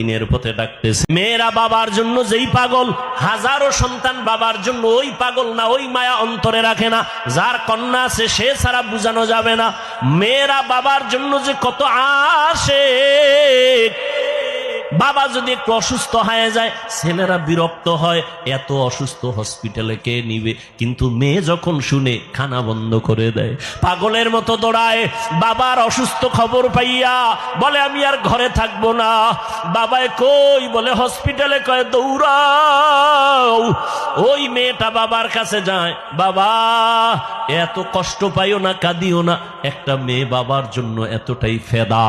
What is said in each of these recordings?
দিনের পথে ডাকতেছে। মেয়েরা বাবার জন্য যেই পাগল, হাজারো সন্তান বাবার জন্য ওই পাগল না, ওই মায়া অন্তরে রাখে না। যার কন্যা আছে সে ছাড়া বুঝানো যাবে না। মেয়েরা বাবার জন্য যে কত আশেক। বাবা যদি একটু অসুস্থ হয়ে যায় ছেলেরা বিরক্ত হয়, এত অসুস্থ হসপিটালে কে নিবে, কিন্তু মেয়ে যখন শুনে খানা বন্ধ করে দেয়, পাগলের মতো দৌড়ায়। বাবার অসুস্থ খবর পাইয়া বলে আমি আর ঘরে থাকবো না। বাবায় কই বলে হসপিটালে, কয় দৌড়াও। ওই মেয়েটা বাবার কাছে যায়, বাবা এত কষ্ট পাইও না, কাঁদিও না। একটা মেয়ে বাবার জন্য এতটাই ফেদা,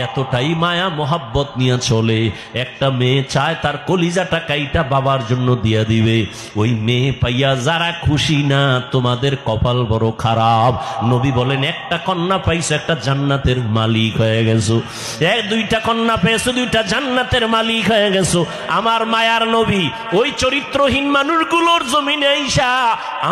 এতটাই মায়া মোহাব্বত নিয়ে চলে। একটা মেয়ে চায় তার কলিজাটা কাইটা বাবার জন্য দিয়া দিবে। ওই মেয়ে পাইয়া যারা খুশি না, তোমাদের কপাল বড় খারাপ। নবী বলেন একটা কন্যা পাইছো, একটা জান্নাতের মালিক হয়ে গেছো। দুইটা কন্যা পেয়েছো, দুইটা জান্নাতের মালিক হয়ে গেছো। আমার মায়ার নবী ওই চরিত্রহীন মানুষগুলোর জমিনে আইসা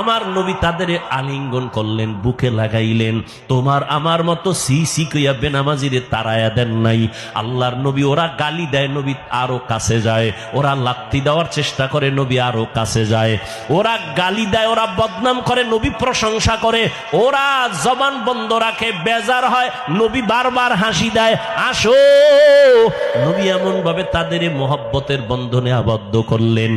আমার নবী তাদের আলিঙ্গন করলেন, বুকে লাগাইলেন। তোমার আমার মতো সি কইয়া বেনামাজিরে তারায়া দেন নাই। আল্লাহর নবী ওরা গালি দেয়, নবী আরো কাছে যায়। ওরা লাত্তি দেওয়ার চেষ্টা করে, নবী আরো কাছে যায়। ওরা গালি দেয়, ওরা বদনাম করে, নবী প্রশংসা করে। ওরা জবান বন্ধ রাখে, বেজার হয়, নবী বারবার হাসি দেয়, আসো। নবী এমন ভাবে তাদের মোহব্বতের বন্ধনে আবদ্ধ করলেন।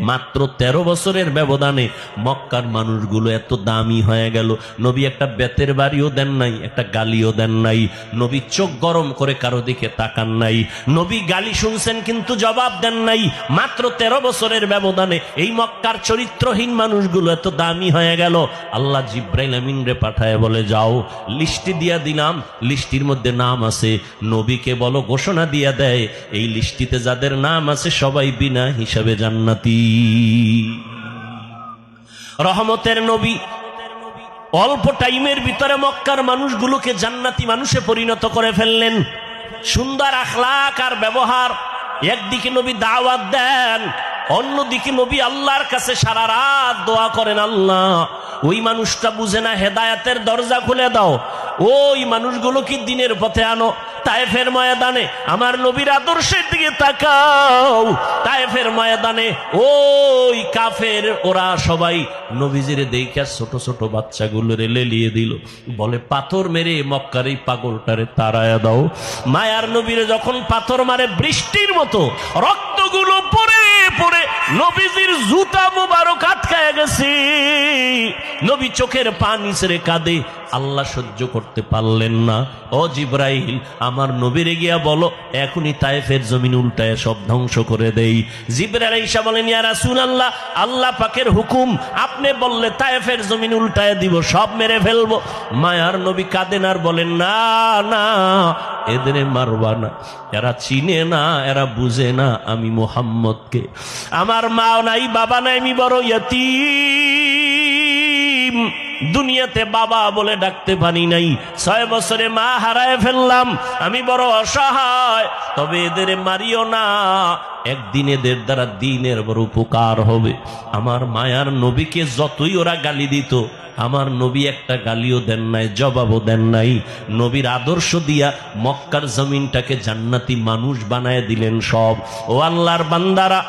মাত্র 13 বছরের ব্যবধানে মক্কার মানুষগুলো এত দামি হয়ে গেল। নবী একটা বেতের বাড়িও দেন নাই, একটা গালিও দেন নাই। নবী চোখ গরম করে কারো দিকে তাকান নাই। নবী গালি শুনছেন কিন্তু জবাব দেন নাই। মাত্র 13 বছরের ব্যবধানে এই মক্কার চরিত্রহীন মানুষগুলো এত দামি হয়ে গেল। আল্লাহ জিব্রাইল আমিন রে পাঠায় বলে, যাও লিস্টি দিয়া দিলাম, লিস্টির মধ্যে নাম আছে, নবীকে বলো ঘোষণা দিয়া দেয় এই লিস্টিতে যাদের নাম আছে সবাই বিনা হিসাবে জান্নাতি। রহমতের নবী অল্প টাইমের ভিতরে মক্কার মানুষগুলোকে জান্নাতি মানুষে পরিণত করে ফেললেন। সুন্দর আখলাক আর ব্যবহার। একদিকে নবী দাওয়াত দেন, অন্যদিকে নবী আল্লাহর কাছে সারা রাত দোয়া করেন, আল্লাহ ওই মানুষটা বুঝে না, হেদায়েতের দরজা খুলে দাও, ওই মানুষগুলোকে দিনের পথে আনো। তায়েফের ময়দানে আমার নবীর আদর্শের দিকে তাকাও। তায়েফের ময়দানে ওই কাফের ওরা সবাই নবীজির দেখা ছোট ছোট বাচ্চাগুলোরে লেলিয়ে দিল, বলে পাথর মেরে মক্কার এই পাগলটারে তাড়ায়া দাও। মায়ার নবীরে যখন পাথর মারে বৃষ্টির মতো রক্তগুলো পড়ে পড়ে নবীজির জুতা মুবারক আটকায় গেছে। নবী চোখের পানি ছেড়ে কাঁদে। আল্লাহ সহ্য করতে পারলেন না। ও জিব্রাইল, আমার নবীরে গিয়া বলো এখনই তায়েফের জমিন উল্টায় সব ধ্বংস করে দেই। জিব্রাইল ঈসা বলেন, ইয়া রাসূলুল্লাহ, আল্লাহ পাকের হুকুম, আপনি বললে তায়েফের জমিন উল্টায় দিব, সব মেরে ফেলবো। মায়ার নবী কাঁদেন আর বলেন, না না, এদের মারবা না, এরা চিনে না, এরা বুঝে না আমি মুহাম্মদকে। আমার মা নাই, বাবা নাই, আমি বড় ইয়তীম। দুনিয়াতে বাবা বলে ডাকতে পারি নাই। 6 বছরে মা হারায় ফেললাম, আমি বড় অসহায়। তবে এদের মারিও না, একদিন এদের দ্বারা দিনের বড় উপকার হবে। আমার মায়ার নবীকে যতই ওরা গালি দিত, আমার নবী একটা গালিও দেন নাই, জবাবও দেন নাই। নবীর আদর্শ দিয়া মক্কার জমিনটাকে জান্নাতি মানুষ বানায় দিলেন সব। ও আল্লাহর বান্দারা,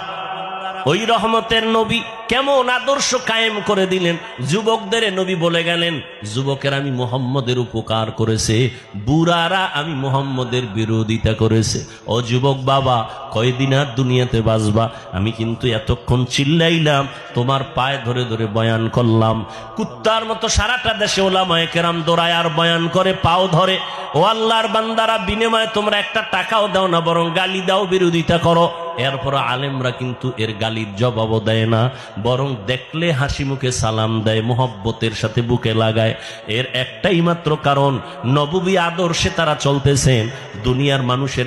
ওই রহমতের নবী কেমন আদর্শ কায়েম করে দিলেন। যুবকদের নবী বলে গেলেন, যুবকের আমি মুহাম্মদের উপকার করেছে, বুড়ারা আমি মুহাম্মদের বিরোধিতা করেছে। ও যুবক বাবা, কয়দিন আর দুনিয়াতে বাঁচবা? আমি কিন্তু এতক্ষণ চিল্লাইলাম, তোমার পায়ে ধরে ধরে বয়ান করলাম। কুত্তার মতো সারাটা দেশে ওলামায়ে কেরাম দৌড়ায় আর বয়ান করে, পাও ধরে। ও আল্লাহর বান্দারা, বিনিময়ে তোমরা একটা টাকাও দাও না, বরং গালি দাও, বিরোধিতা করো। এরপর আলেমরা কিন্তু এর গালির জবাবও দেয় না, বরং দেখলে হাসি মুখে সালাম দেয়, মোহব্বতের সাথে বুকে লাগায়। এর একটাই মাত্র কারণ, নববী আদর্শে তারা চলতেছেন, দুনিয়ার মানুষের